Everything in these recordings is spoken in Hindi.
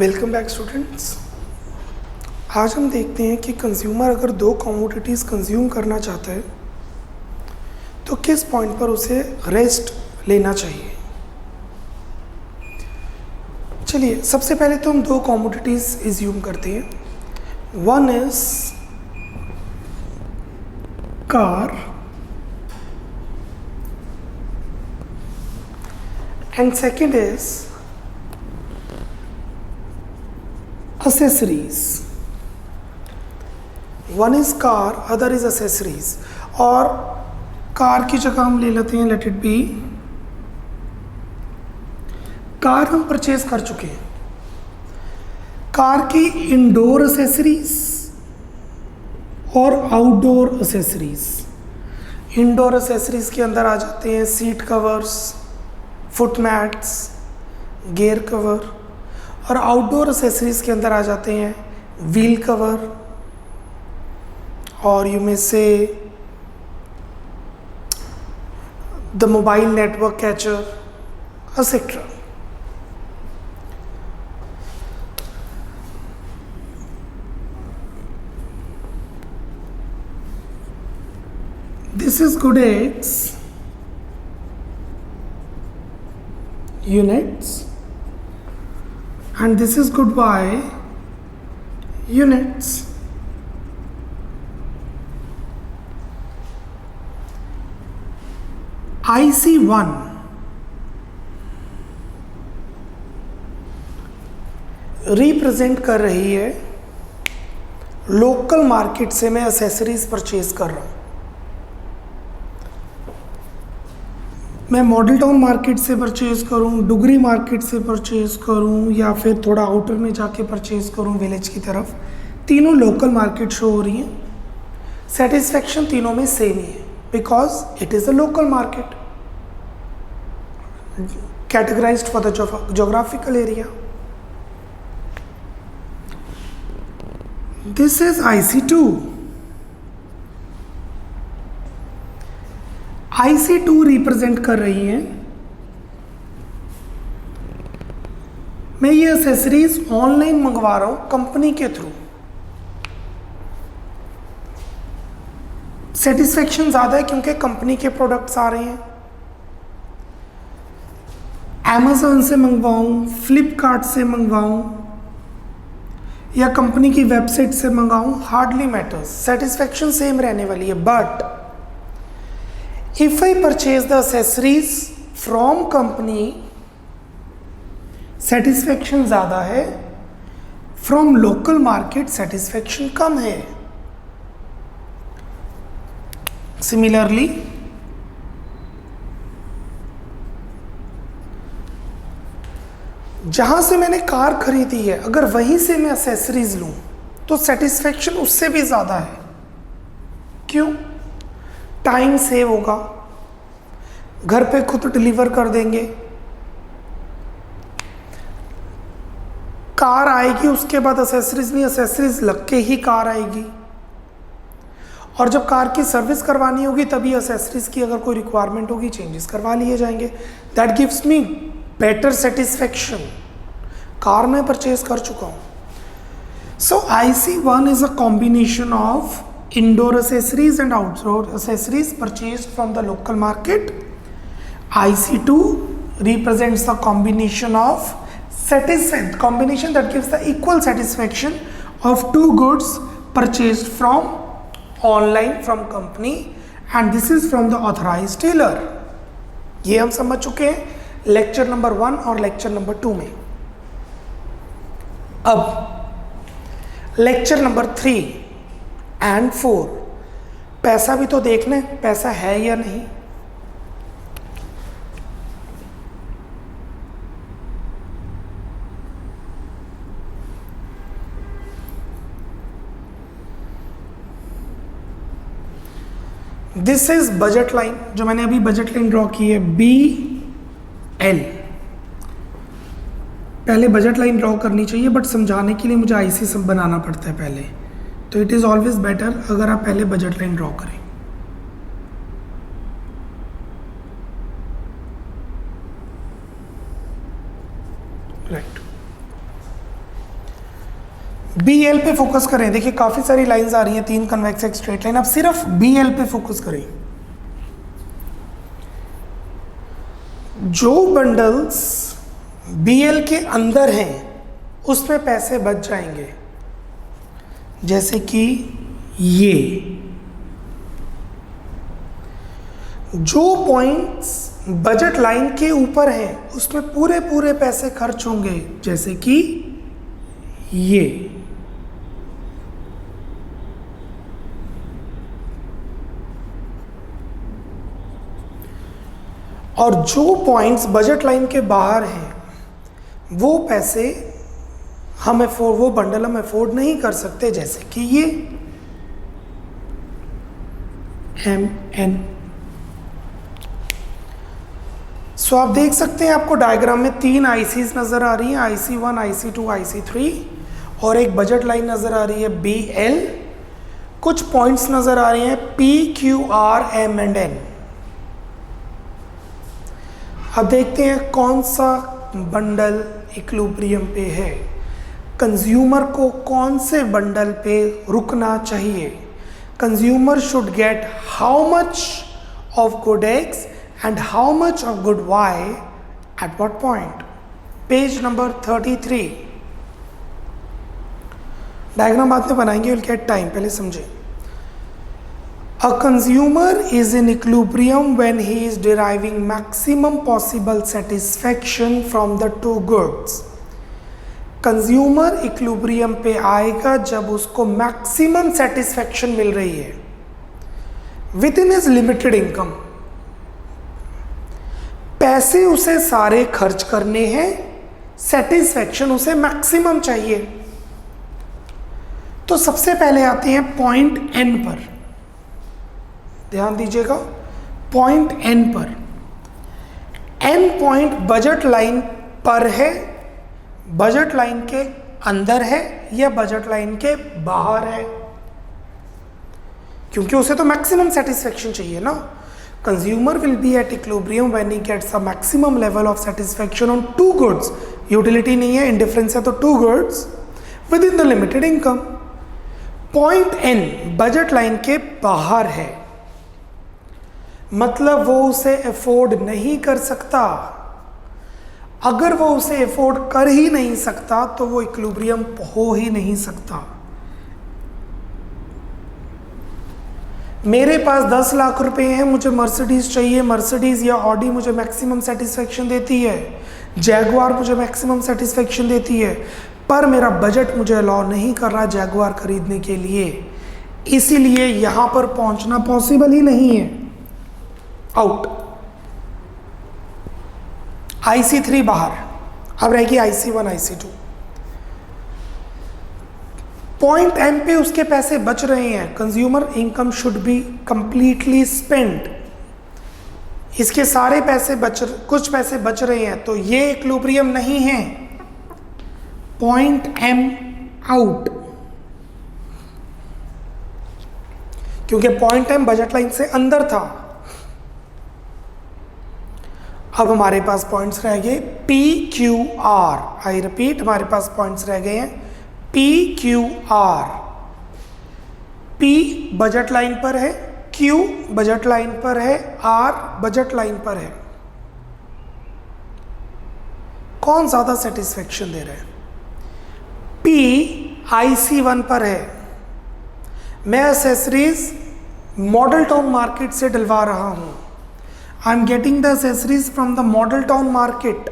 Welcome back students. आज हम देखते हैं कि कंज्यूमर अगर दो कमोडिटीज़ कंज्यूम करना चाहता है तो किस पॉइंट पर उसे रेस्ट लेना चाहिए। चलिए सबसे पहले तो हम दो कमोडिटीज़ एज्यूम करते हैं। One is car and second is accessories. One is car, other is accessories. और कार की जगह हम ले लेते हैं, लेट इट बी कार हम परचेज कर चुके हैं। कार की इंडोर एसेसरीज और आउटडोर एसेसरीज। इंडोर एसेसरीज के अंदर आ जाते हैं seat covers, foot mats, gear cover, और आउटडोर एसेसरीज के अंदर आ जाते हैं व्हील कवर और यू मे से the mobile network catcher etcetera. This is good x units and this is good Y units. IC1 represent कर रही है लोकल मार्केट से मैं एसेसरीज परचेज कर रहा हूँ। मैं मॉडल टाउन मार्केट से परचेज करूं, डुगरी मार्केट से परचेज करूं, या फिर थोड़ा आउटर में जाके परचेज करूं विलेज की तरफ, तीनों लोकल मार्केट शो हो रही हैं। सेटिस्फैक्शन तीनों में सेम ही है because it is a local market categorised for the geographical area. This is IC2। IC2 represent कर रही है मैं ये एसेसरीज ऑनलाइन मंगवा रहा हूं कंपनी के थ्रू। सेटिस्फेक्शन ज्यादा है क्योंकि कंपनी के प्रोडक्ट्स आ रहे हैं। Amazon से मंगवाऊं, फ्लिपकार्ट से मंगवाऊं या कंपनी की वेबसाइट से मंगवाऊं, हार्डली मैटर्स, सेटिस्फेक्शन सेम रहने वाली है। But if I purchase the accessories from company, satisfaction ज़्यादा है, from local market satisfaction कम है। Similarly, जहाँ से मैंने कार खरीदी है अगर वहीं से मैं accessories लूँ तो satisfaction उससे भी ज़्यादा है। क्यों? टाइम सेव होगा, घर पे खुद डिलीवर कर देंगे, कार आएगी उसके बाद एसेसरीज नहीं, एसेसरीज लग के ही कार आएगी, और जब कार की सर्विस करवानी होगी तभी एसेसरीज की अगर कोई रिक्वायरमेंट होगी चेंजेस करवा लिए जाएंगे। That gives me better satisfaction. Car मैं परचेज कर चुका हूँ। सो IC1 is a combination of indoor accessories and outdoor accessories purchased from the local market. IC2 represents the combination that gives the equal satisfaction of two goods purchased from online from company, and this is from the authorized dealer. ये हम समझ चुके हैं लेक्चर नंबर 1 और लेक्चर नंबर 2 में। अब लेक्चर नंबर 3 एंड 4 पैसा भी तो देखना है, पैसा है या नहीं। दिस इज बजट लाइन, जो मैंने अभी बजट लाइन ड्रॉ की है BL। पहले बजट लाइन ड्रॉ करनी चाहिए बट समझाने के लिए मुझे IC सब बनाना पड़ता है पहले, तो इट इज़ ऑलवेज बेटर अगर आप पहले बजट लाइन ड्रॉ करें। राइट। BL पे फोकस करें। देखिए काफी सारी लाइंस आ रही हैं, 3 कन्वेक्स एक स्ट्रेट लाइन, अब सिर्फ BL पे फोकस करें। जो बंडल्स BL के अंदर हैं उसमें पैसे बच जाएंगे, जैसे कि ये। जो पॉइंट्स बजट लाइन के ऊपर हैं उसमें पूरे पूरे पैसे खर्च होंगे, जैसे कि ये। और जो पॉइंट्स बजट लाइन के बाहर हैं वो पैसे वो बंडल हम अफोर्ड नहीं कर सकते, जैसे कि ये MN। सो आप देख सकते हैं आपको डायग्राम में 3 ICs नजर आ रही हैं, IC1, IC2, IC3, और एक बजट लाइन नजर आ रही है BL। कुछ पॉइंट्स नजर आ रहे हैं P, Q, R, M and N। अब देखते हैं कौन सा बंडल इक्विलिब्रियम पे है, कंज्यूमर को कौन से बंडल पे रुकना चाहिए। Consumer should get how much of good X and how much of good Y at what point? Page number 33। Diagram बाद में बनाएंगे, विल गेट टाइम, पहले समझे। A consumer is in equilibrium when he is deriving maximum possible satisfaction from the two goods। Consumer equilibrium पे आएगा जब उसको मैक्सिमम सेटिस्फैक्शन मिल रही है with in his limited income. पैसे उसे सारे खर्च करने हैं, सेटिस्फैक्शन उसे मैक्सिमम चाहिए। तो सबसे पहले आते हैं पॉइंट N पर, ध्यान दीजिएगा, पॉइंट N पर। N पॉइंट बजट लाइन पर है, बजट लाइन के अंदर है या बजट लाइन के बाहर है, क्योंकि उसे तो मैक्सिमम सेटिस्फैक्शन चाहिए ना। Consumer will be at equilibrium when he gets a maximum level of satisfaction on two goods। Utility नहीं है, इंडिफरेंस है, तो two goods within the limited income। Point N budget line के बाहर है, मतलब वो उसे अफोर्ड नहीं कर सकता। अगर वो उसे अफोर्ड कर ही नहीं सकता तो वो इक्विलिब्रियम हो ही नहीं सकता। मेरे पास 10 लाख रुपए हैं, मुझे मर्सिडीज चाहिए, मर्सिडीज या ऑडी मुझे मैक्सिमम सेटिस्फैक्शन देती है, जैगुआर मुझे मैक्सिमम सेटिस्फैक्शन देती है, पर मेरा बजट मुझे अलाउ नहीं कर रहा जैगुआर खरीदने के लिए, इसीलिए यहां पर पहुंचना पॉसिबल ही नहीं है। आउट। IC3 बाहर, अब रहेगी IC1, IC2। पॉइंट M पे उसके पैसे बच रहे हैं, consumer income should be completely spent. इसके सारे पैसे कुछ पैसे बच रहे हैं, तो ये इक्विलिब्रियम नहीं है। पॉइंट M आउट, क्योंकि पॉइंट M बजट लाइन से अंदर था। अब हमारे पास पॉइंट्स रह गए P, Q, R। I repeat, हमारे पास पॉइंट्स रह गए हैं P, Q, R। P budget line पर है, Q बजट लाइन पर है, R बजट लाइन पर है। कौन ज्यादा सेटिस्फेक्शन दे रहा है? P IC1 पर है। मैं एसेसरीज मॉडल टाउन मार्केट से डलवा रहा हूं। I am getting the accessories from the model town market.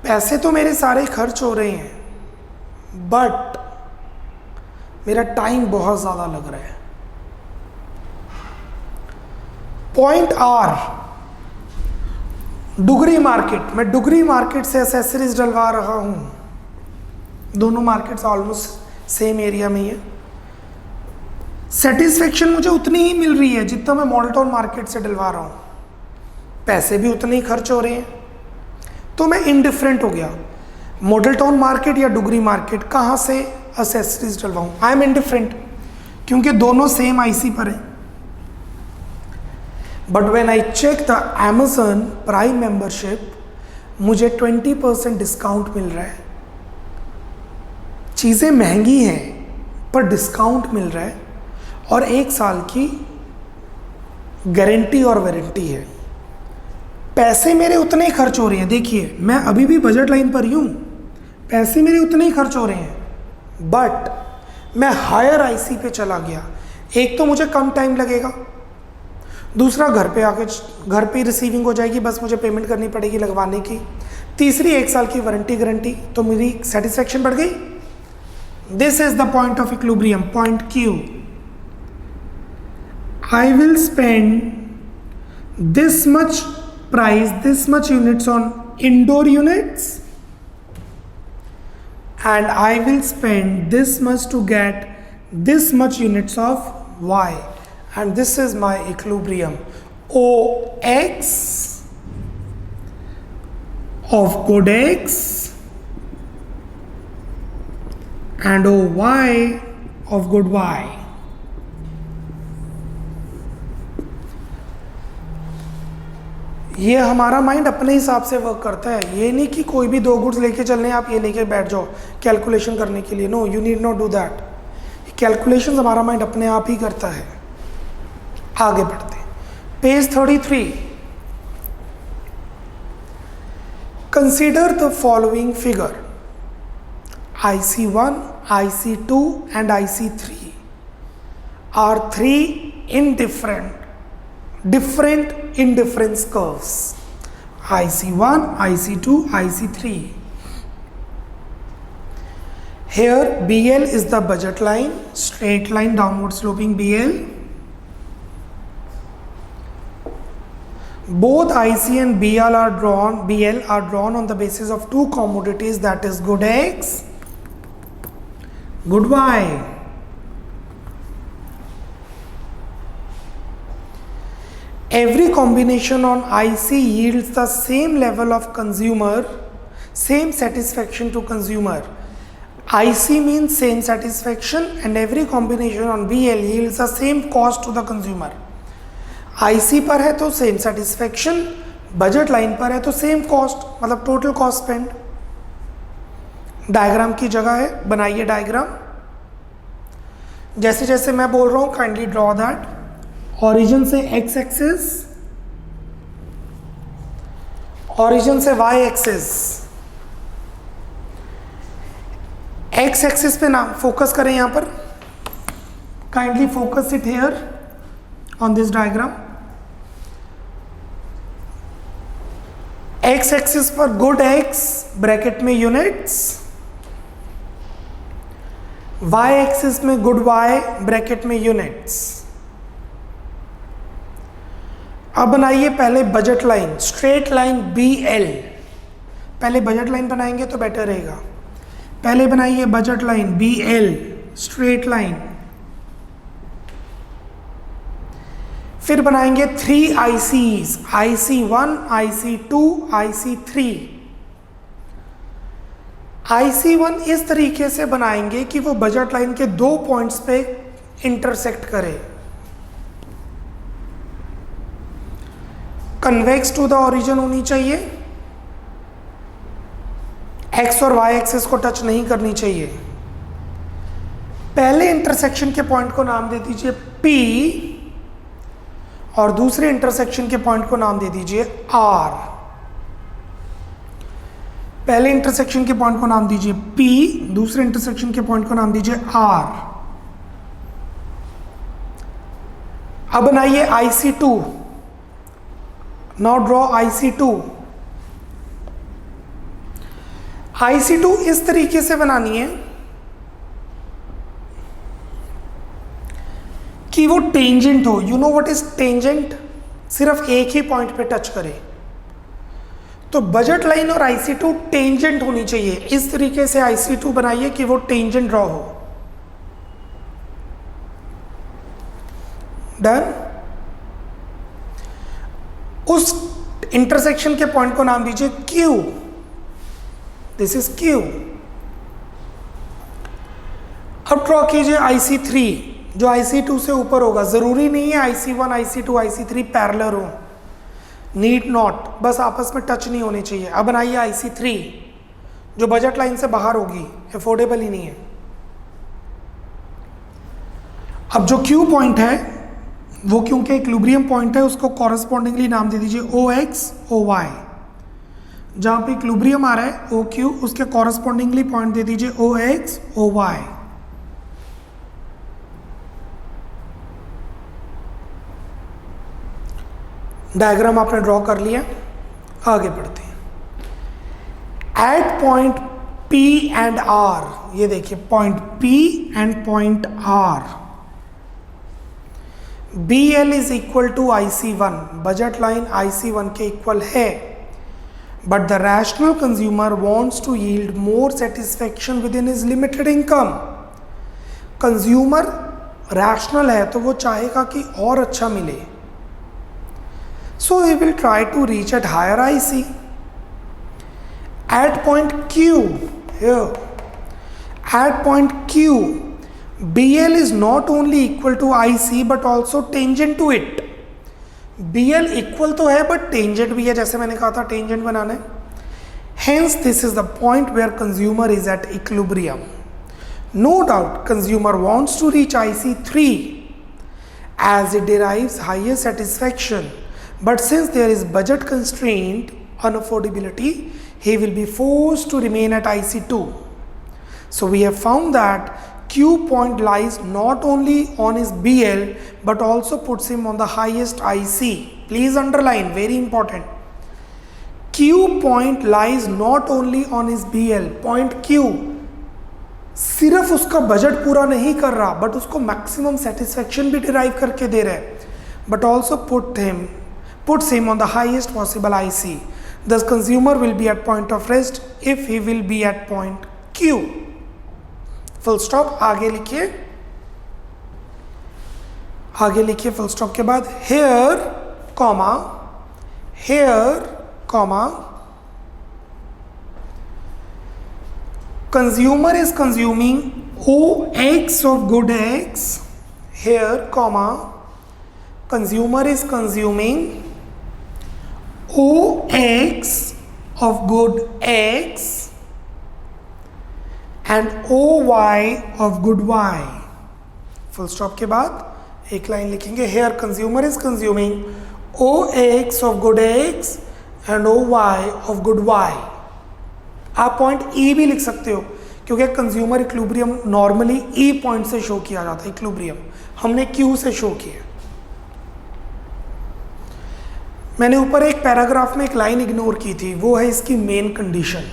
पैसे तो मेरे सारे खर्च हो रहे हैं, बट मेरा टाइम बहुत ज़्यादा लग रहा है। पॉइंट R डुगरी मार्केट, मैं डुगरी मार्केट से एसेसरीज डलवा रहा हूं। दोनों मार्केट्स ऑलमोस्ट सेम एरिया में ही है। सेटिस्फेक्शन मुझे उतनी ही मिल रही है जितना मैं मॉडल टाउन मार्केट से डलवा रहा हूं, पैसे भी उतने ही खर्च हो रहे हैं, तो मैं इनडिफरेंट हो गया। मॉडल टाउन मार्केट या डुगरी मार्केट, कहाँ से एसेसरीज डलवाऊं? आई एम इनडिफरेंट, क्योंकि दोनों सेम IC पर है। But when I check the Amazon prime membership, मुझे 20% डिस्काउंट मिल रहा है। चीज़ें महंगी हैं पर डिस्काउंट मिल रहा है और 1 साल की गारंटी और वारंटी है। पैसे मेरे उतने ही खर्च हो रहे हैं, देखिए मैं अभी भी बजट लाइन पर ही हूँ, पैसे मेरे उतने ही खर्च हो रहे हैं, बट मैं हायर आईसी पे चला गया। एक तो मुझे कम टाइम लगेगा, दूसरा घर पे रिसीविंग हो जाएगी, बस मुझे पेमेंट करनी पड़ेगी लगवाने की, तीसरी 1 साल की वारंटी गारंटी, तो मेरी सेटिस्फेक्शन बढ़ गई। This is the point of equilibrium, point Q. I will spend this much price, this much units on indoor units and I will spend this much to get this much units of y, and this is my equilibrium. OX of good X and OY of good Y. ये हमारा माइंड अपने हिसाब से वर्क करता है, ये नहीं कि कोई भी 2 गुड्स लेके चलने आप ये लेके बैठ जाओ कैलकुलेशन करने के लिए। No, you need not do that. Calculations हमारा माइंड अपने आप ही करता है। आगे बढ़ते हैं, page 33। Consider the following figure, IC1, IC2 and IC3 are 3 different indifference curves, IC1, IC2, IC3. Here BL is the budget line, straight line downward sloping BL. Both IC and BL are drawn on the basis of 2 commodities, that is good X, good Y. Every combination on IC yields the same level of same satisfaction to consumer. IC means same satisfaction and every combination on BL yields the same cost to the consumer. IC पर है तो सेम सेटिस्फेक्शन, बजट लाइन पर है तो सेम कॉस्ट, मतलब टोटल कॉस्ट स्पेंड। डायग्राम की जगह है, बनाइए डायग्राम। जैसे जैसे मैं बोल रहा हूँ काइंडली ड्रॉ दैट। ओरिजिन से एक्स एक्सिस, ओरिजिन से वाई एक्सिस, एक्स एक्सिस पे नाम फोकस करें यहां पर, kindly focus it here on this diagram. X axis पर गुड एक्स ब्रैकेट में यूनिट्स, वाई एक्सिस में गुड वाई ब्रैकेट में यूनिट्स। अब बनाइए पहले budget line, straight line BL। पहले बजट लाइन बनाएंगे तो बेटर रहेगा। पहले बनाइए budget line BL, straight line. फिर बनाएंगे 3 ICs, IC1, IC2, IC3। IC1 इस तरीके से बनाएंगे कि वो बजट लाइन के 2 पॉइंट्स पे इंटरसेक्ट करे, कन्वेक्स टू द ओरिजिन होनी चाहिए, एक्स और वाई एक्सिस को टच नहीं करनी चाहिए। पहले इंटरसेक्शन के पॉइंट को नाम दे दीजिए P और दूसरे इंटरसेक्शन के पॉइंट को नाम दे दीजिए R। पहले इंटरसेक्शन के पॉइंट को नाम दीजिए P, दूसरे इंटरसेक्शन के पॉइंट को नाम दीजिए R। अब बनाइए IC2। Now draw IC2। IC2 इस तरीके से बनानी है कि वो टेंजेंट हो। You know what is tangent? सिर्फ एक ही पॉइंट पे टच करे। तो बजट लाइन और IC2 टेंजेंट होनी चाहिए। इस तरीके से IC2 बनाइए कि वो टेंजेंट ड्रॉ हो। डन। उस इंटरसेक्शन के पॉइंट को नाम दीजिए Q। This is Q। अब ड्रॉ कीजिए IC3 जो IC2 से ऊपर होगा। जरूरी नहीं है IC1, IC2, IC3 पैरेलल हो, नीड नॉट, बस आपस में टच नहीं होने चाहिए। अब बनाइए IC3 जो बजट लाइन से बाहर होगी, अफोर्डेबल ही नहीं है। अब जो Q पॉइंट है वो क्योंकि इक्विलिब्रियम पॉइंट है, उसको कॉरेस्पॉन्डिंगली नाम दे दीजिए OX OY। जहाँ पे इक्विलिब्रियम आ रहा है OQ, उसके कॉरेस्पॉन्डिंगली पॉइंट दे दीजिए OX OY। डायग्राम आपने ड्रॉ कर लिया, आगे बढ़ते हैं। At point P and R, ये देखिए point P and point R, BL is equal to IC1, budget line IC1 के इक्वल है, but the rational consumer wants to yield more satisfaction within his limited income. Consumer rational है तो वो चाहेगा कि और अच्छा मिले, so he will try to reach at higher IC. At point Q, here, at point Q, BL is not only equal to IC but also tangent to it. BL equal तो है but tangent भी है, जैसे मैंने कहा था tangent बनाना है. Hence this is the point where consumer is at equilibrium. No doubt consumer wants to reach IC3 as it derives higher satisfaction. But since there is budget constraint on affordability, he will be forced to remain at IC2. So we have found that Q point lies not only on his BL but also puts him on the highest IC. Please underline, very important. Q point lies not only on his BL. Point Q सिर्फ उसका बजट पूरा नहीं कर रहा बट उसको मैक्सिमम सेटिस्फैक्शन भी डिराइव करके दे रहा है, but also puts him on the highest possible IC. Thus consumer will be at point of rest if he will be at point Q. Full stop. आगे लिखिए, आगे लिखिए full stop के बाद here comma consumer is consuming OX of good X, here comma consumer is consuming OX of good X and OY of good Y. Full stop के बाद एक लाइन लिखेंगे, here consumer is consuming OX of good X and OY of good Y. आप पॉइंट E भी लिख सकते हो क्योंकि consumer equilibrium normally E point से शो किया जाता है, इक्विलिब्रियम हमने Q से शो किया। मैंने ऊपर एक पैराग्राफ में एक लाइन इग्नोर की थी, वो है इसकी मेन कंडीशन।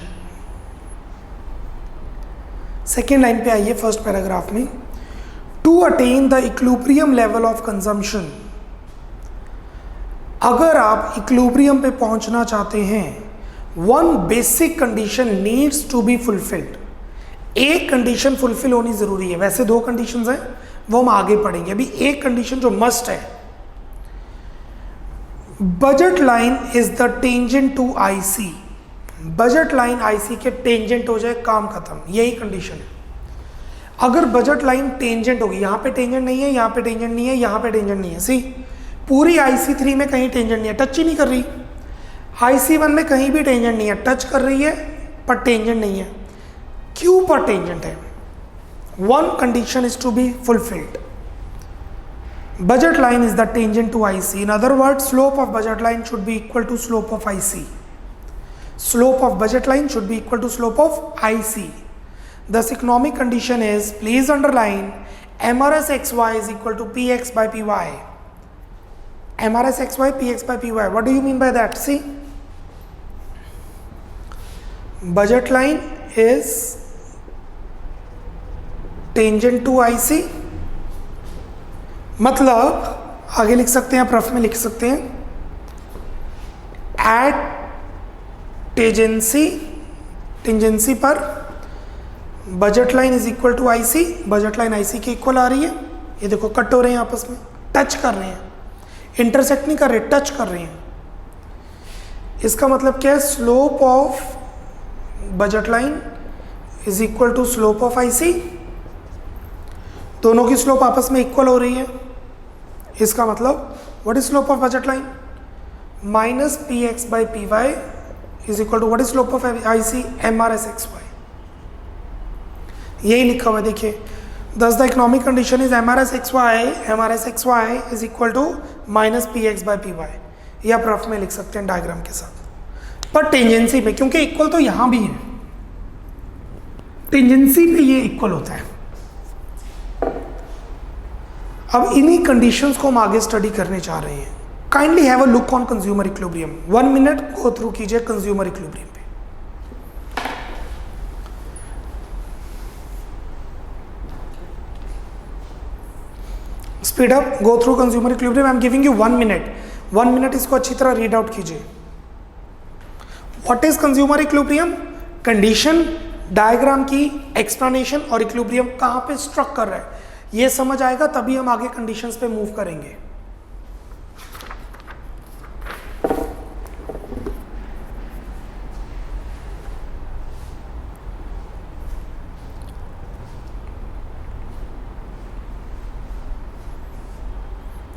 सेकेंड लाइन पे आइए फर्स्ट पैराग्राफ में, to attain the equilibrium level of consumption. अगर आप इक्विलिब्रियम पे पहुंचना चाहते हैं, one basic condition needs to be fulfilled. एक कंडीशन फुलफिल होनी जरूरी है, वैसे दो कंडीशंस हैं वो हम आगे पढ़ेंगे, अभी एक कंडीशन जो मस्ट है, budget line is the tangent to IC। Budget line IC के टेंजेंट हो जाए, काम खत्म, यही कंडीशन है। अगर बजट लाइन टेंजेंट होगी, यहाँ पे टेंजेंट नहीं है, यहाँ पे टेंजेंट नहीं है, यहाँ पे टेंजेंट नहीं है, सी पूरी IC3 में कहीं टेंजेंट नहीं है, टच ही नहीं कर रही। IC1 में कहीं भी टेंजेंट नहीं है, टच कर रही है पर टेंजेंट नहीं है, Q पर टेंजेंट है। One condition is to be fulfilled, budget line is the tangent to IC. In other words, slope of budget line should be equal to slope of IC. Slope of budget line should be equal to slope of IC. Thus economic condition is, please underline, MRS XY is equal to PX by PY. MRS XY, PX by PY. What do you mean by that? See, budget line is tangent to IC. मतलब आगे लिख सकते हैं, आप रफ में लिख सकते हैं, एट टेंजेंसी पर budget line is equal to IC। Budget line IC के इक्वल आ रही है, ये देखो कट हो रहे हैं आपस में, टच कर रहे हैं, इंटरसेक्ट नहीं कर रहे, टच कर रहे हैं। इसका मतलब क्या है, slope of budget line is equal to slope of IC। दोनों की स्लोप आपस में इक्वल हो रही है, इसका मतलब what is slope of budget line, minus PX by PY is equal to what is slope of IC, MRS XY। यही लिखा हुआ है, देखिए Thus the economic condition is MRS XY is equal to minus PX by PY. ये आप रफ में लिख सकते हैं डायग्राम के साथ। पर टेंजेंसी में, क्योंकि इक्वल तो यहां भी है, टेंजेंसी पे ये इक्वल होता है। अब इन्हीं कंडीशंस को हम आगे स्टडी करने जा रहे हैं। Kindly have a look on consumer equilibrium. 1 minute go through कीजिए कंज्यूमर इक्विलिब्रियम पे। Speed up, go through consumer equilibrium. I am giving you 1 minute. 1 minute इसको अच्छी तरह रीड आउट कीजिए। What is consumer equilibrium? Condition, diagram की एक्सप्लेनेशन और इक्विलिब्रियम कहां पे स्ट्रक कर रहा है ये समझ आएगा, तभी हम आगे कंडीशंस पे मूव करेंगे।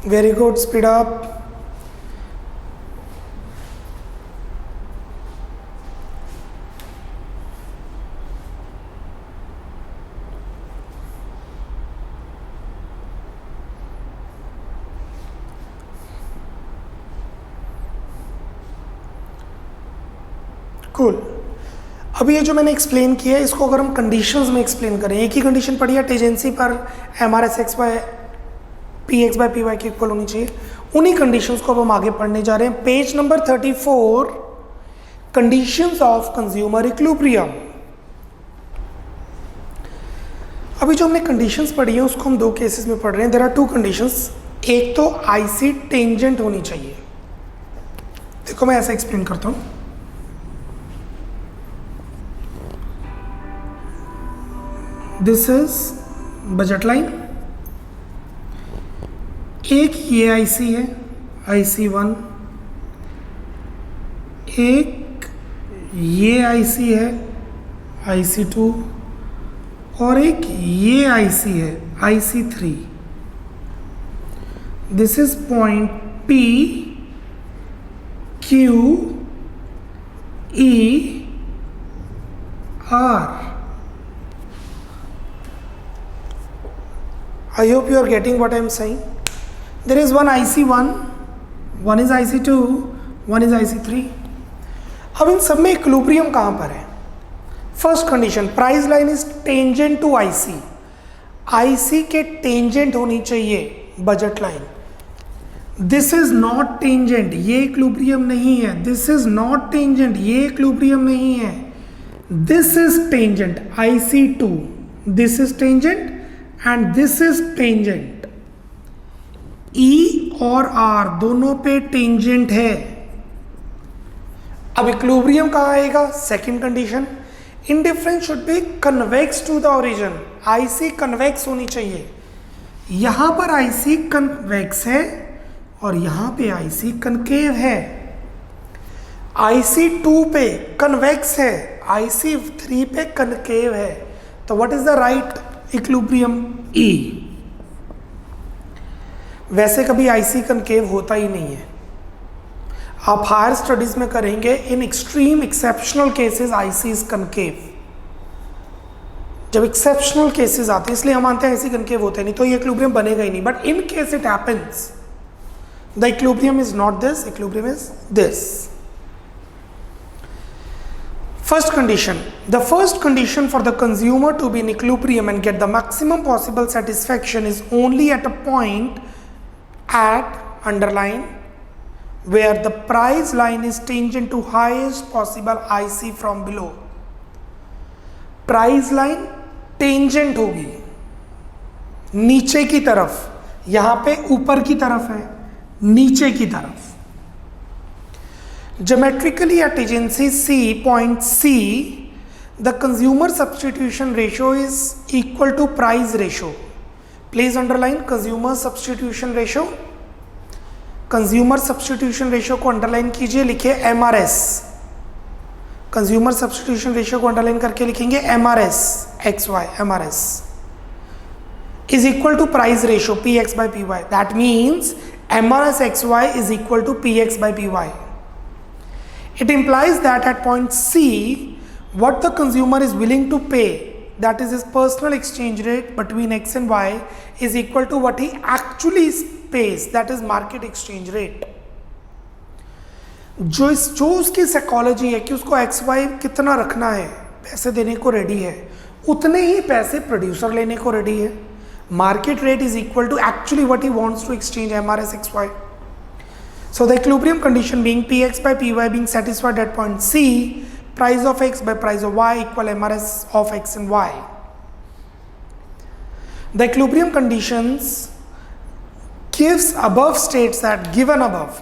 Very good, speed up. Cool. अभी ये जो मैंने एक्सप्लेन किया है इसको अगर हम कंडीशंस में एक्सप्लेन करें, एक ही कंडीशन पढ़ी है, टेंजेंसी पर MRS XY PX by PY की इक्वल होनी चाहिए। उन्हीं कंडीशंस को अब हम आगे पढ़ने जा रहे हैं। Page number 34, conditions of consumer equilibrium. अभी जो हमने कंडीशंस पढ़ी है उसको हम दो केसेस में पढ़ रहे हैं। There are 2 conditions. एक तो IC टेंजेंट होनी चाहिए। देखो मैं ऐसा एक्सप्लेन करता हूं। This is budget line. एक ये IC है, IC1, एक ये IC है, IC2, और एक ये IC है, IC3। This is point P, Q, E, R। I hope you are getting what I am saying. There is one IC1, one is IC2, one is IC3. अब इन सब में इक्विलिब्रियम कहाँ पर है? First condition, price line is tangent to IC। IC के टेंजेंट होनी चाहिए budget line. This is not tangent, ये इक्विलिब्रियम नहीं है। दिस इज नॉट टेंजेंट, ये इक्विलिब्रियम नहीं है। This is tangent, IC2, this is tangent and this is tangent. E और R दोनों पे टेंजेंट है। अब इक्विलिब्रियम कहाँ आएगा? Second condition, indifference should be convex to the origin. IC convex होनी चाहिए। यहां पर IC कन्वेक्स है और यहां पे IC कनकेव है। IC2 पे कन्वेक्स है, IC3 पे कनकेव है। तो what is the right equilibrium? E। वैसे कभी IC कनकेव होता ही नहीं है। आप हायर स्टडीज में करेंगे, in extreme exceptional cases IC is concave. जब एक्सेप्शनल केसेस आते हैं इसलिए हम मानते हैं IC कनकेव होता है, नहीं तो ये इक्विलिब्रियम बनेगा ही नहीं। But in case it happens, the equilibrium is not this, equilibrium is this. First condition, the first condition for the consumer to be in equilibrium and get the maximum possible satisfaction is only at a point at, underline, where the price line is tangent to highest possible IC from below. Price line tangent होगी नीचे की तरफ, यहां पे ऊपर की तरफ है, नीचे की तरफ। Geometrically at agency C, point C, the consumer substitution ratio is equal to price ratio. Please underline consumer substitution ratio. Consumer substitution ratio को underline कीजिए, लिखिए MRS। Consumer substitution ratio को underline करके लिखेंगे MRS XY, MRS is equal to price ratio PX by PY. That means MRS XY is equal to PX by PY. It implies that at point C, what the consumer is willing to pay that is his personal exchange rate between x and y, is equal to what he actually pays, that is market exchange rate. जो उसकी साइकोलॉजी है कि उसको एक्स वाई कितना रखना है, पैसे देने को रेडी है, उतने ही पैसे प्रोड्यूसर लेने को रेडी है. Market rate is equal to actually what he wants to exchange MRS XY. So the equilibrium condition being Px by Py being satisfied at point C, price of x by price of y equal MRS of x and y. The equilibrium conditions gives above states that given above.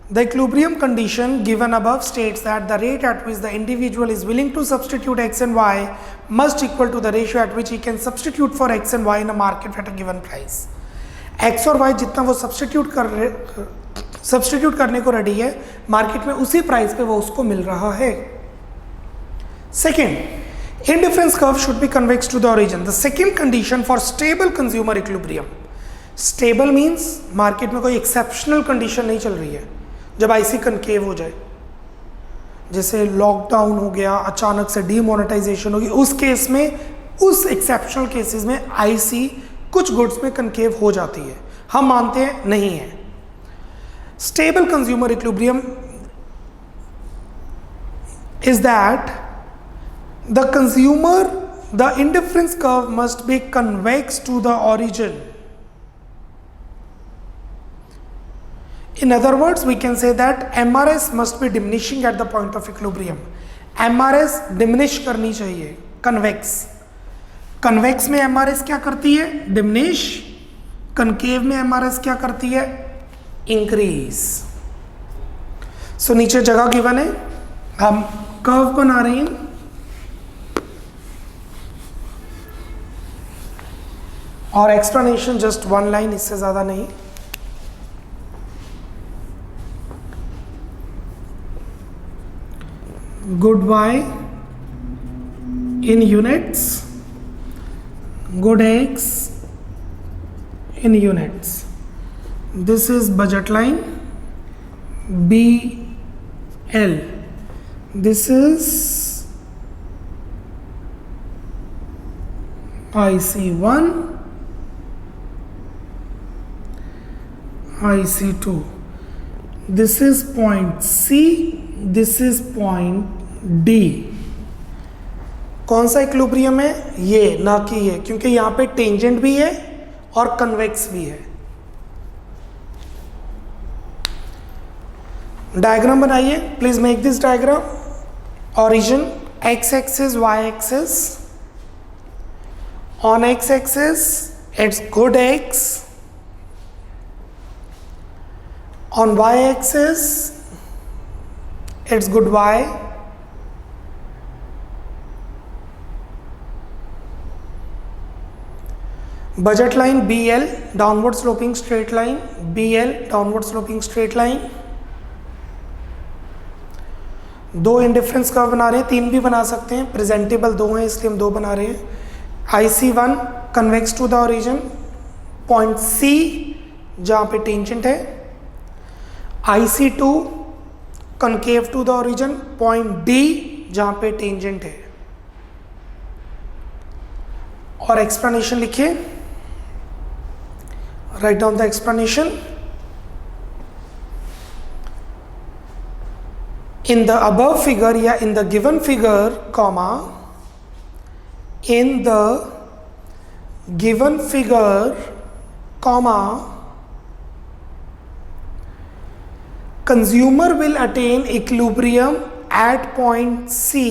The equilibrium condition given above states that the rate at which the individual is willing to substitute x and y must equal to the ratio at which he can substitute for x and y in a market at a given price. x और y जितना वो सब्सटीट्यूट करने को रेडी है मार्केट में, उसी प्राइस पे वो उसको मिल रहा है. Second, indifference curve should be convex to the origin. The second condition for stable consumer equilibrium. Stable means market में कोई एक्सेप्शनल कंडीशन नहीं चल रही है. जब आईसी कनकेव हो जाए, जैसे लॉकडाउन हो गया, अचानक से डीमोनेटाइजेशन होगी, उस केस में, उस एक्सेप्शनल केसेस में आईसी कुछ गुड्स में कनकेव हो जाती है. हम मानते हैं नहीं है. Stable consumer equilibrium is that the consumer, the indifference curve must be convex to the origin. In other words, we can say that MRS must be diminishing at the point of equilibrium. MRS diminish करनी चाहिए, convex. Convex में MRS क्या करती है? Diminish. Concave में MRS क्या करती है? Increase. So नीचे जगह गिवन है, हम कर्व बना रहे हैं. और एक्सप्लेनेशन जस्ट वन लाइन, इससे ज्यादा नहीं. Good Y in units, good X in units. This is budget line BL. This is IC1, IC2. This is point C, this is point D. कौन सा इक्विलिब्रियम है? ये, ना कि ये, क्योंकि यहाँ पे टेंजेंट भी है और कन्वेक्स भी है. डायग्राम बनाइए, please make this diagram. origin, x axis, y axis. On x axis it's good X, on y axis it's good Y. Budget line BL, downward sloping straight line, BL downward sloping straight line. दो इंडिफरेंस कर्व बना रहे हैं, तीन भी बना सकते हैं, प्रेजेंटेबल दो हैं इसलिए हम दो बना रहे हैं. IC1 convex to the origin, point C जहाँ पे टेंजेंट है. IC2 concave to the origin, point D जहाँ पे टेंजेंट है. और एक्सप्लेनेशन लिखिए, write down the explanation. In the above figure या in the given figure, comma, in the given figure, comma, consumer will attain equilibrium at point C.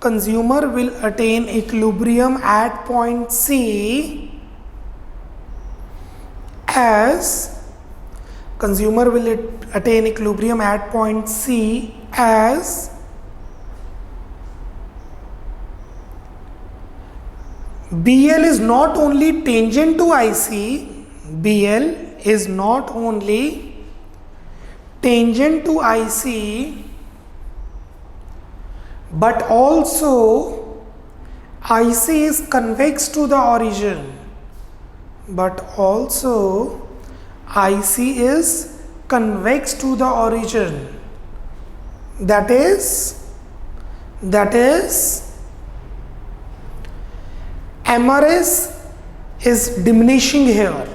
Consumer will attain equilibrium at point C as consumer will attain equilibrium at point C as BL is not only tangent to IC, BL is not only tangent to IC, but also IC is convex to the origin, but also IC is convex to the origin. That is MRS is diminishing here.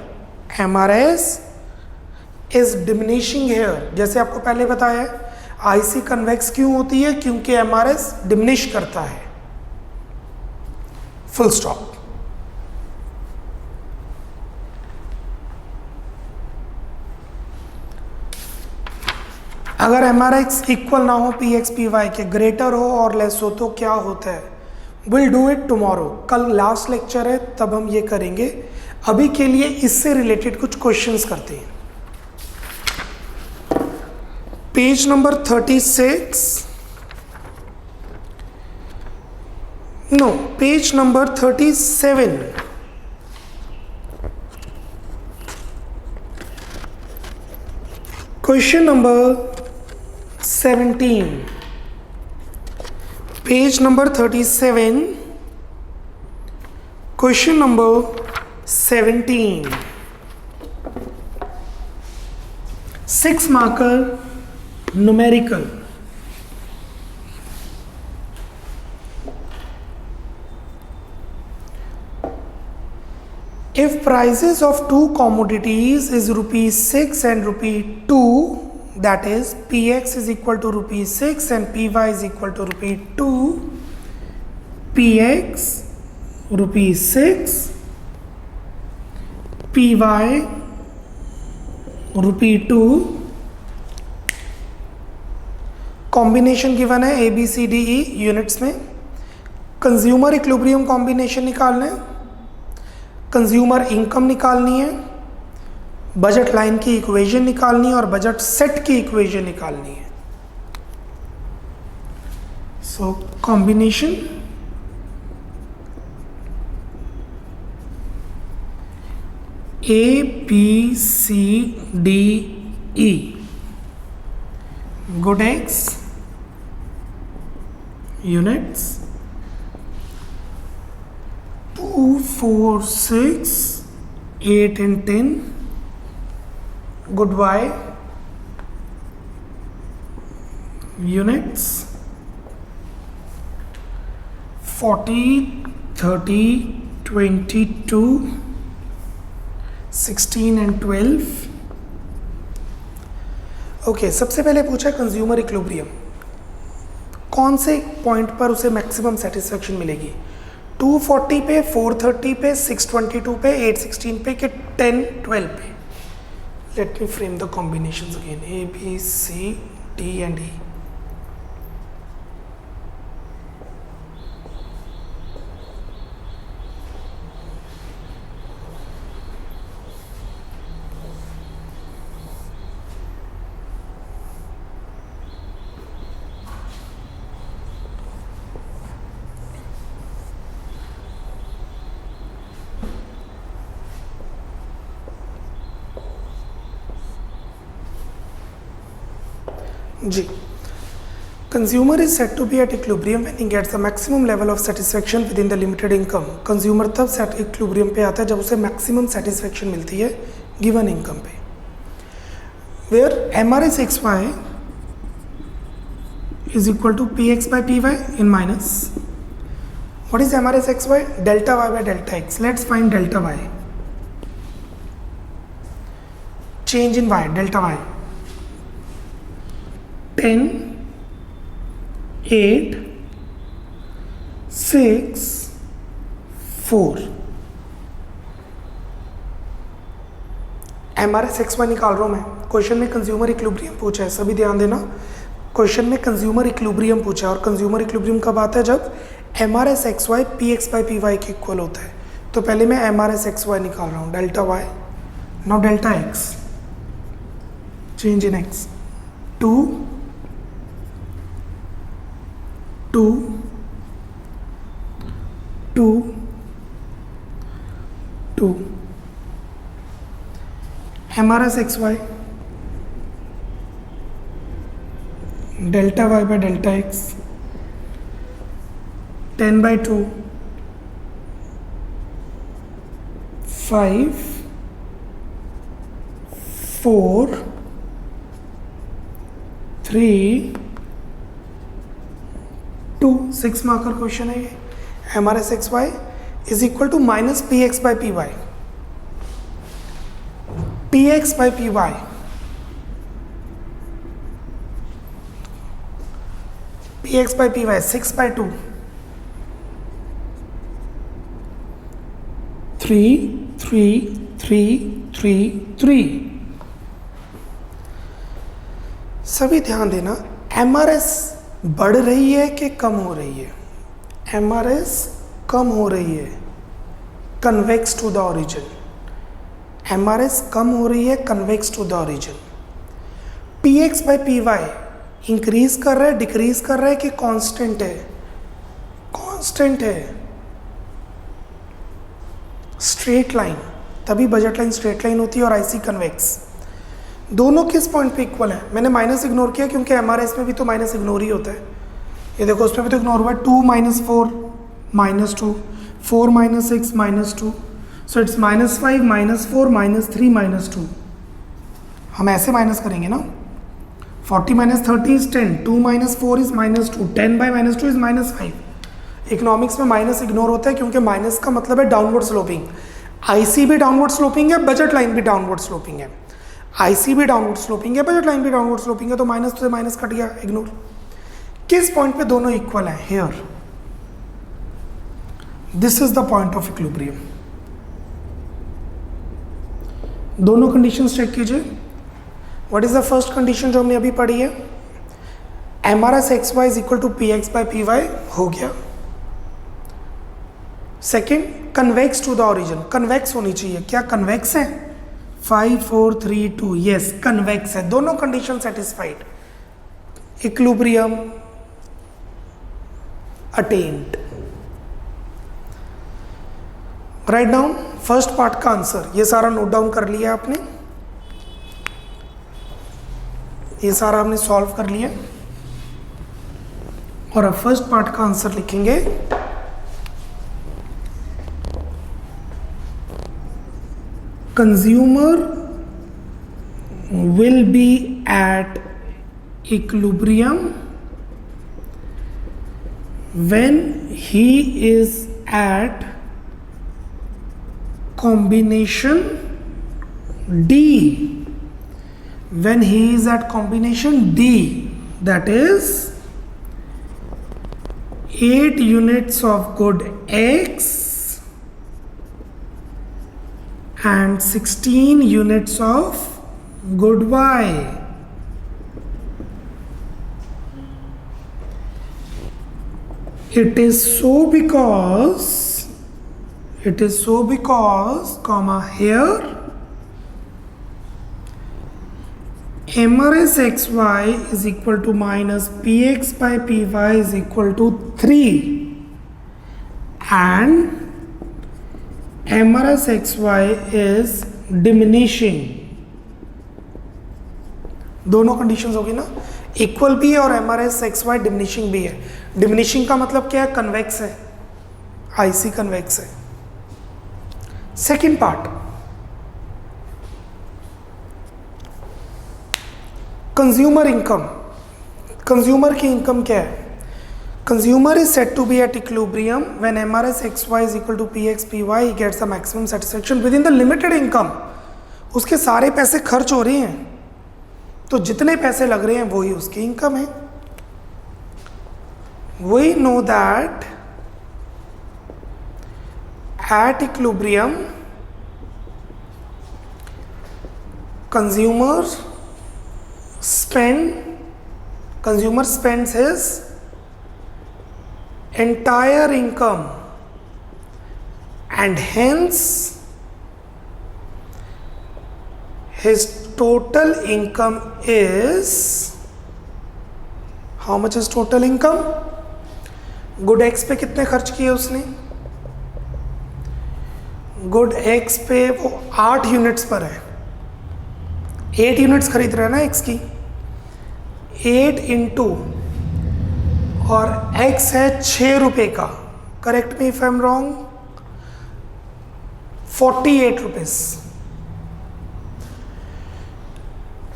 MRS is diminishing here. जैसे आपको पहले बताया है, IC कन्वेक्स क्यों होती है? क्योंकि MRS डिमिनिश करता है. Full stop. अगर MRX इक्वल ना हो PX PY के, ग्रेटर हो और लेस हो, तो क्या होता है? Will do it tomorrow. कल लास्ट लेक्चर है, तब हम ये करेंगे. अभी के लिए इससे रिलेटेड कुछ क्वेश्चंस करते हैं. Page number 36, no, page number 37. Question number 17, page number 37, question number 17. 6 marker numerical. If prices of two commodities is ₹6 and ₹2, that is PX is equal to ₹6 and PY is equal to ₹2, PX ₹6, PY ₹2. Combination given है ABCDE यूनिट्स में. कंज्यूमर इक्विलिब्रियम कॉम्बिनेशन निकालना है, कंज्यूमर इनकम निकालनी है, बजट लाइन की इक्वेशन निकालनी है और बजट सेट की इक्वेशन निकालनी है. So combination ABCDE, good X units, 2, 4, 6, 8 and 10, good Y units, 40, 30, 22, 16 and 12. Okay, सबसे पहले पूछा कंज्यूमर इक्विलिब्रियम. कौन से पॉइंट पर उसे मैक्सिमम सेटिस्फेक्शन मिलेगी? 240 पे, 430 पे, 622 पे, 816 पे कि 1012 पे? Let me frame the combinations again. A, B, C, D and E. जी, consumer is said to be at equilibrium when he gets the maximum level of satisfaction within the limited income. Consumer तब सेट इक्विलिब्रियम पे आता है जब उसे मैक्सिमम सेटिस्फेक्शन मिलती है गिवन इनकम पे. Where MRS XY is equal to PX by PY in minus. What is MRS XY? Delta Y by delta X. Let's find delta Y. Change in Y, delta Y. 10, 8, 6, 4. MRS XY निकाल रहा हूँ मैं. क्वेश्चन में कंज्यूमर इक्विलिब्रियम पूछा है, सभी ध्यान देना. क्वेश्चन में कंज्यूमर इक्विलिब्रियम पूछा है और कंज्यूमर इक्विलिब्रियम कब आता है? जब MRS XY PX by PY के इक्वल होता है. तो पहले मैं MRS XY निकाल रहा हूँ, delta Y. Now delta X, change in X, 2, 2, 2, 2. MRS XY, delta Y by delta X, 10 by 2, 5, 4, 3, 2. 6 marker question है ये. MRS XY is equal to minus P X by P Y, P X by P Y P X by P Y 6/2 3 3 3 3 3। सभी ध्यान देना, एमआरएस बढ़ रही है कि कम हो रही है? एमआरएस कम हो रही है, convex to the origin. MRS कम हो रही है, convex to the origin. P X by P Y increase कर रहा है, डिक्रीज कर रहा है कि कांस्टेंट है? कांस्टेंट है। स्ट्रेट लाइन, तभी बजट लाइन स्ट्रेट लाइन होती है और आईसी कन्वेक्स। दोनों किस पॉइंट पे इक्वल है? मैंने माइनस इग्नोर किया क्योंकि एमआरएस में भी तो माइनस इग्नोर ही होता है। ये देखो उसमें भी तो इग्नोर हुआ है। 2 - 4 -2, 4 - 6 -2, सो इट्स -5 -4 -3 -2। हम ऐसे माइनस करेंगे ना। 40 - 30 इज 10, 2 - 4 इज -2, 10/-2 इज -5। इकोनॉमिक्स में माइनस इग्नोर होता है क्योंकि माइनस का मतलब है डाउनवर्ड स्लोपिंग। आईसी भी डाउनवर्ड स्लोपिंग है, बजट लाइन भी डाउनवर्ड स्लोपिंग है। आईसी भी डाउनवर्ड स्लोपिंग है, बजट लाइन भी डाउनवर्ड स्लोपिंग है, तो माइनस से माइनस कट गया, इग्नोर। किस पॉइंट पे दोनों इक्वल है? Here, this is the point of equilibrium. दोनों कंडीशंस चेक कीजिए। What is the first condition जो हमने अभी पढ़ी है? MRS X Y is equal to P X by P Y हो गया। Second, convex to the origin. Convex होनी चाहिए, क्या कन्वेक्स है? 5 4 3 2, यस कन्वेक्स है। दोनों condition satisfied, equilibrium attend. Write down first part का आंसर। ये सारा नोट डाउन कर लिया आपने, ये सारा आपने सॉल्व कर लिया और अब फर्स्ट पार्ट का आंसर लिखेंगे। Consumer will be at equilibrium when he is at combination D. When he is at combination D, that is 8 units of good X and 16 units of good Y. It is so because, comma, here MRS XY is equal to minus PX by PY is equal to 3 and MRS XY is diminishing। दोनों कंडीशंस होगी ना, इक्वल भी है और MRS XY डिमिनिशिंग भी है। डिमिनिशिंग का मतलब क्या है? कन्वेक्स है, आईसी कन्वेक्स है। Second part, consumer income. Consumer की इनकम क्या है? Consumer is said to be at equilibrium when MRS XY is equal to PX PY, he gets the maximum satisfaction within the limited income। उसके सारे पैसे खर्च हो रहे हैं तो जितने पैसे लग रहे हैं वही उसकी इनकम है। We know that at equilibrium consumer spends his entire income and hence his total income is, how much is total income? Good x पे कितने खर्च किए उसने? गुड एक्स पे वो 8 यूनिट्स पर है, 8 यूनिट्स खरीद रहा है ना एक्स की, 8 इंटू और x है 6 रुपए का, correct me if I am wrong, 48 rupees.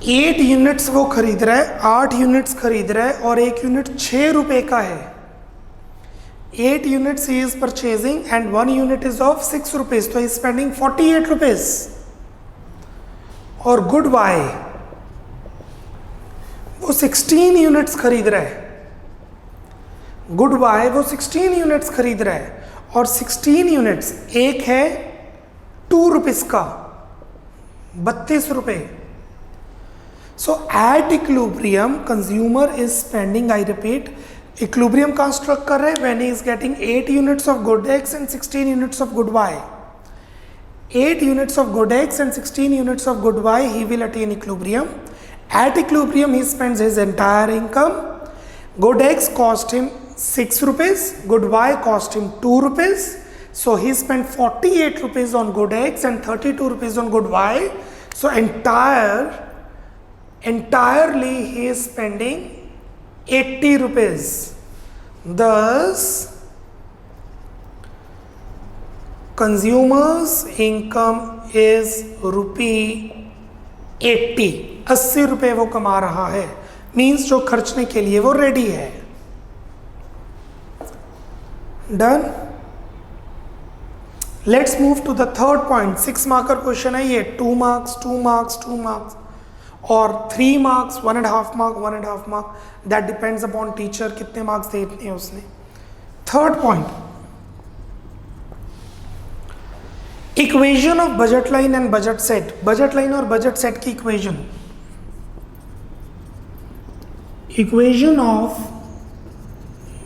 8 units वो खरीद रहा है, 8 यूनिट्स खरीद रहा है और 1 यूनिट 6 रुपए का है। 8 units he is purchasing and 1 unit is of 6 rupees, so he is spending 48 rupees. और गुड बाय वो 16 यूनिट्स खरीद रहा है, गुड बाय वो 16 यूनिट्स खरीद रहा है, और 16 यूनिट्स, एक है 2 रुपीज का, 32 रुपए. So at equilibrium consumer is spending, I repeat, equilibrium construct कर रहे हैं when he is getting 8 units of good X and 16 units of good Y. 8 units of good X and 16 units of good Y, he will attain equilibrium. At equilibrium, he spends his entire income. Good X cost him 6 rupees, good Y cost him 2 rupees. So he spent 48 rupees on good X and 32 rupees on good Y. So entirely he is spending 80 rupees. Thus, consumer's income is ₹80. 80 रुपए वो कमा रहा है, मीन्स जो खर्चने के लिए वो रेडी है. Done. Let's move to the third point. 6 marker question है ये. 2 मार्क्स, 2 मार्क्स, 2 मार्क्स और 3 marks, 1.5 mark, 1.5 mark. That depends upon teacher, कितने मार्क्स देते हैं उसने. Third point, equation of budget line and budget set. Budget line और बजट सेट की equation. Equation of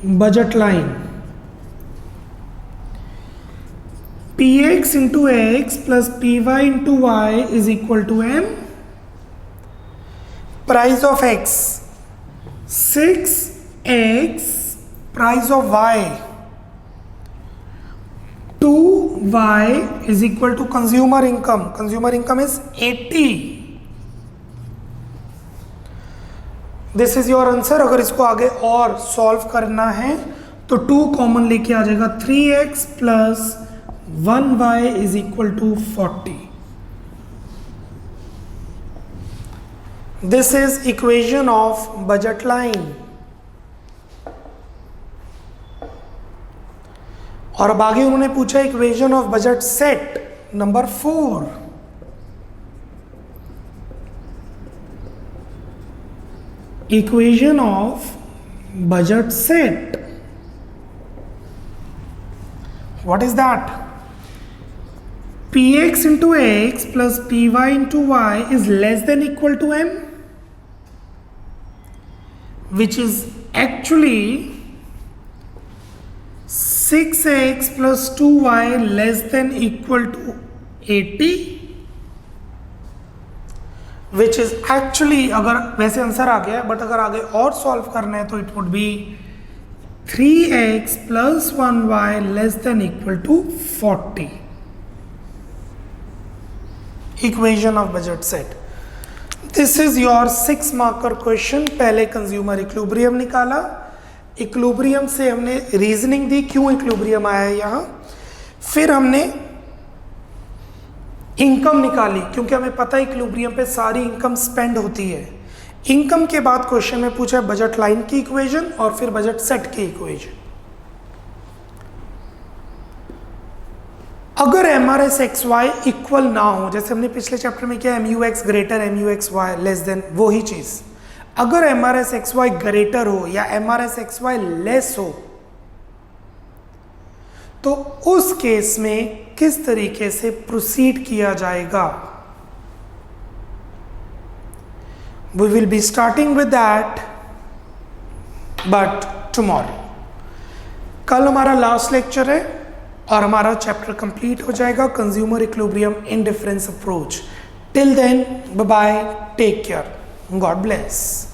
budget line, px into x plus py into y is equal to m. Price of x 6x, price of y 2y is equal to consumer income. Consumer income is 80. This is your answer. अगर इसको आगे और सॉल्व करना है तो 2 कॉमन लेके आ जाएगा. 3x plus 1y is equal to 40. This is equation of budget line. और अब आगे उन्होंने पूछा equation of budget set number 4. Equation of budget set, what is that? px into x plus py into y is less than equal to m, which is actually 6x plus 2y less than equal to 80, which is actually, अगर वैसे आंसर आ गया बट अगर आगे और सॉल्व करना है तो it would be 3x plus 1y less than equal to 40. Equation of budget set. This is your 6 marker question. पहले कंज्यूमर इक्विलिब्रियम निकाला, इक्विलिब्रियम से हमने रीजनिंग दी क्यों इक्विलिब्रियम आया है यहाँ. फिर हमने इनकम निकाली क्योंकि हमें पता है इक्विलिब्रियम पे सारी इनकम स्पेंड होती है. इनकम के बाद क्वेश्चन में पूछा बजट लाइन की इक्वेशन और फिर बजट सेट की इक्वेशन. अगर MRS XY इक्वल ना हो, जैसे हमने पिछले चैप्टर में किया MUX greater MUXY less than, वो ही चीज. अगर MRS XY ग्रेटर हो या MRS XY लेस हो तो उस केस में किस तरीके से प्रोसीड किया जाएगा, we will be starting with that but tomorrow. कल हमारा लास्ट लेक्चर है और हमारा चैप्टर कंप्लीट हो जाएगा, consumer equilibrium indifference approach. Till then, bye bye, take care, God bless.